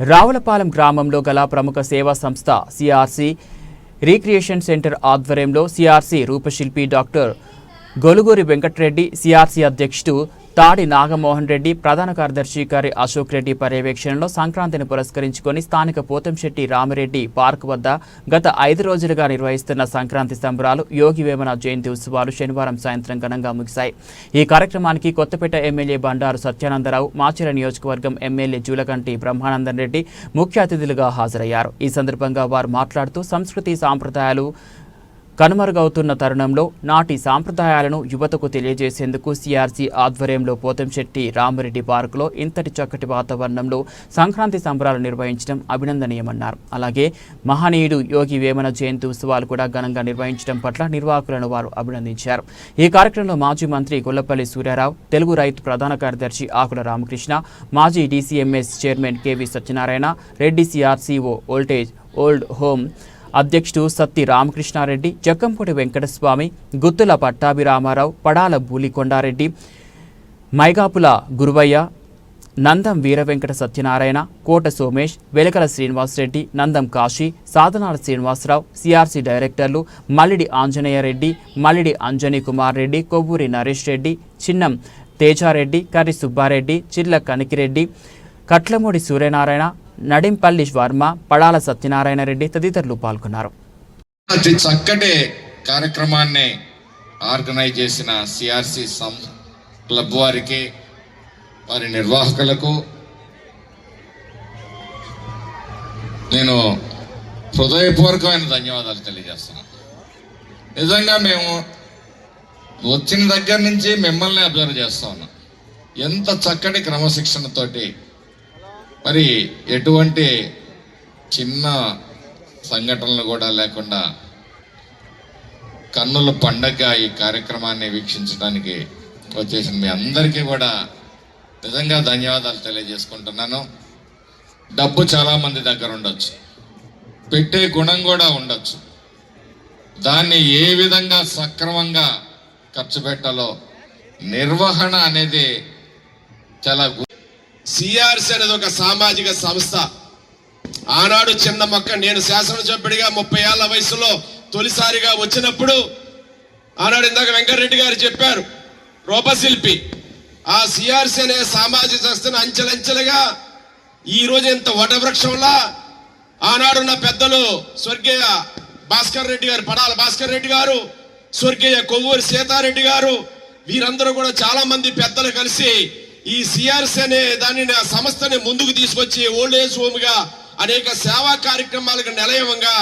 రావులపాలెం గ్రామంలో గల ప్రముఖ సేవా సంస్థ సిఆర్సి రీక్రియేషన్ సెంటర్ ఆధ్వర్యంలో సిఆర్సి రూపశిల్పి డాక్టర్ గొలుగూరి వెంకటరెడ్డి, సిఆర్సి అధ్యక్షుడు తాడి నాగమోహన్ రెడ్డి, ప్రధాన కార్యదర్శి కరి అశోక్ రెడ్డి పర్యవేక్షణలో సంక్రాంతిని పురస్కరించుకొని స్థానిక పోతంశెట్టి రామిరెడ్డి పార్క్ వద్ద గత 5 రోజులుగా నిర్వహిస్తున్న సంక్రాంతి సంబరాలు యోగి వేమన జయంతి ఉత్సవాలు శనివారం సాయంత్రం ఘనంగా ముగిశాయి. ఈ కార్యక్రమానికి కొత్తపేట ఎమ్మెల్యే బండారు సత్యానందరావు, మాచర్ల నియోజకవర్గం ఎమ్మెల్యే జూలకంటి బ్రహ్మానందన్ రెడ్డి ముఖ్య అతిథులుగా హాజరయ్యారు. ఈ సందర్భంగా వారు మాట్లాడుతూ సంస్కృతి సాంప్రదాయాలు కనుమరుగవుతున్న తరుణంలో నాటి సాంప్రదాయాలను యువతకు తెలియజేసేందుకు సిఆర్సి ఆధ్వర్యంలో పోతంశెట్టి రామిరెడ్డి పార్కులో ఇంతటి చక్కటి వాతావరణంలో సంక్రాంతి సంబరాలు నిర్వహించడం అభినందనీయమన్నారు. అలాగే మహనీయుడు యోగి వేమన జయంతి ఉత్సవాలు కూడా ఘనంగా నిర్వహించడం పట్ల నిర్వాహకులను వారు అభినందించారు. ఈ కార్యక్రమంలో మాజీ మంత్రి గొల్లపల్లి సూర్యారావు, తెలుగు రైతు ప్రధాన కార్యదర్శి ఆకుల రామకృష్ణ, మాజీ DCMS chairman KV Satyanarayana Reddy, సిఆర్సిఓ ఓల్డ్ హోమ్ అధ్యక్షుడు సత్తి రామకృష్ణారెడ్డి, జక్కంపూడి వెంకటస్వామి, గుత్తుల పట్టాభిరామారావు, పడాల బూలికొండారెడ్డి, మైగాపుల గురువయ్య, నందం వీరవెంకట సత్యనారాయణ, కోట సోమేష్, వెలకల శ్రీనివాసరెడ్డి, నందం కాశీ, సాధనాల శ్రీనివాసరావు, సిఆర్సి డైరెక్టర్లు మల్లిడి ఆంజనేయరెడ్డి, మల్లిడి అంజనీ కుమార్ రెడ్డి, కొవ్వూరి నరేష్ రెడ్డి, చిన్నం తేజారెడ్డి, కర్రి సుబ్బారెడ్డి, చిర్ల కనికిరెడ్డి, కట్లమూడి సూర్యనారాయణ, నడింపల్లి వర్మ, పడాల సత్యనారాయణ రెడ్డి తదితరులు పాల్గొన్నారు. చక్కటి కార్యక్రమాన్ని ఆర్గనైజ్ చేసిన సిఆర్సి క్లబ్ వారికి, వారి నిర్వాహకులకు నేను హృదయపూర్వకమైన ధన్యవాదాలు తెలియజేస్తున్నాను. నిజంగా మేము వచ్చిన దగ్గర నుంచి మిమ్మల్ని అబ్జర్వ్ చేస్తా ఉన్నాం. ఎంత చక్కటి క్రమశిక్షణతోటి, మరి ఎటువంటి చిన్న సంఘటనలు కూడా లేకుండా కన్నుల పండగ ఈ కార్యక్రమాన్ని వీక్షించడానికి వచ్చేసిన మీ అందరికీ కూడా నిజంగా ధన్యవాదాలు తెలియజేసుకుంటున్నాను. డబ్బు చాలామంది దగ్గర ఉండొచ్చు, పెట్టే గుణం కూడా ఉండొచ్చు. దాన్ని ఏ విధంగా సక్రమంగా ఖర్చు పెట్టాలో నిర్వహణ అనేది చాలా. సిఆర్సి అనేది ఒక సామాజిక సంస్థ. ఆనాడు చిన్న మొక్క, నేను శాసనసభ్యుడిగా 30 ఏళ్ల వయసులో తొలిసారిగా వచ్చినప్పుడు, ఆనాడు ఇందాక వెంకటరెడ్డి గారు చెప్పారు, రూపశిల్పి. ఆ సిఆర్సి అనే సామాజిక సంస్థను అంచెలంచెలుగా ఈరోజు ఇంత వటవృక్షంలా ఆనాడున్న పెద్దలు స్వర్గీయ భాస్కర్ రెడ్డి గారు, పడాల భాస్కర్ రెడ్డి గారు, స్వర్గీయ కొవ్వూరి సీతారెడ్డి గారు, వీరందరూ కూడా చాలా మంది పెద్దలు కలిసి ఈ సిఆర్సి అనే దానిని, సంస్థని ముందుకు తీసుకొచ్చి ఓల్డ్ ఏజ్ హోమ్ గా అనేక సేవా కార్యక్రమాలకు నిలయంగా